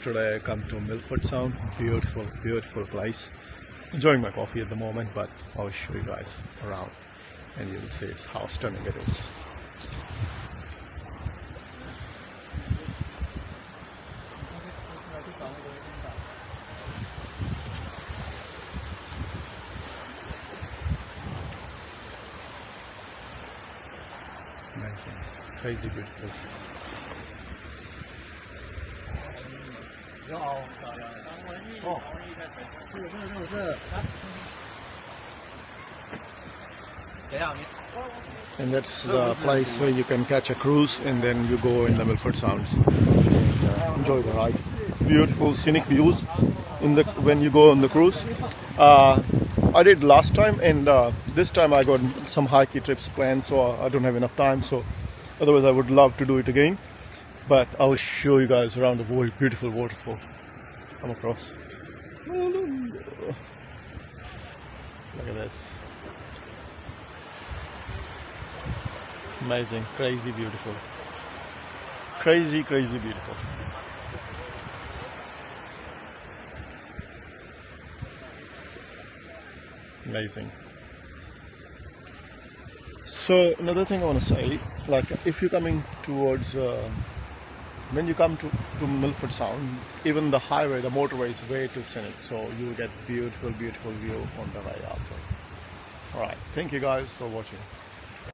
today I come to Milford Sound. Beautiful, beautiful place. Enjoying my coffee at the moment, but I'll show you guys around and you'll see it's how stunning it is. Amazing, crazy beautiful. And that's the place where you can catch a cruise and then you go in the Milford Sounds and enjoy the ride. Beautiful scenic views when you go on the cruise. I did last time, and this time I got some hikey trips planned, so I don't have enough time. So otherwise I would love to do it again, but I'll show you guys around the world. Beautiful waterfall come across. Look at this. Amazing, crazy beautiful. Crazy, crazy beautiful. Amazing. So another thing I want to say, like if you're coming towards when you come to Milford Sound, even the highway, the motorway is way too scenic, so you will get beautiful, beautiful view on the right also. Alright, thank you guys for watching.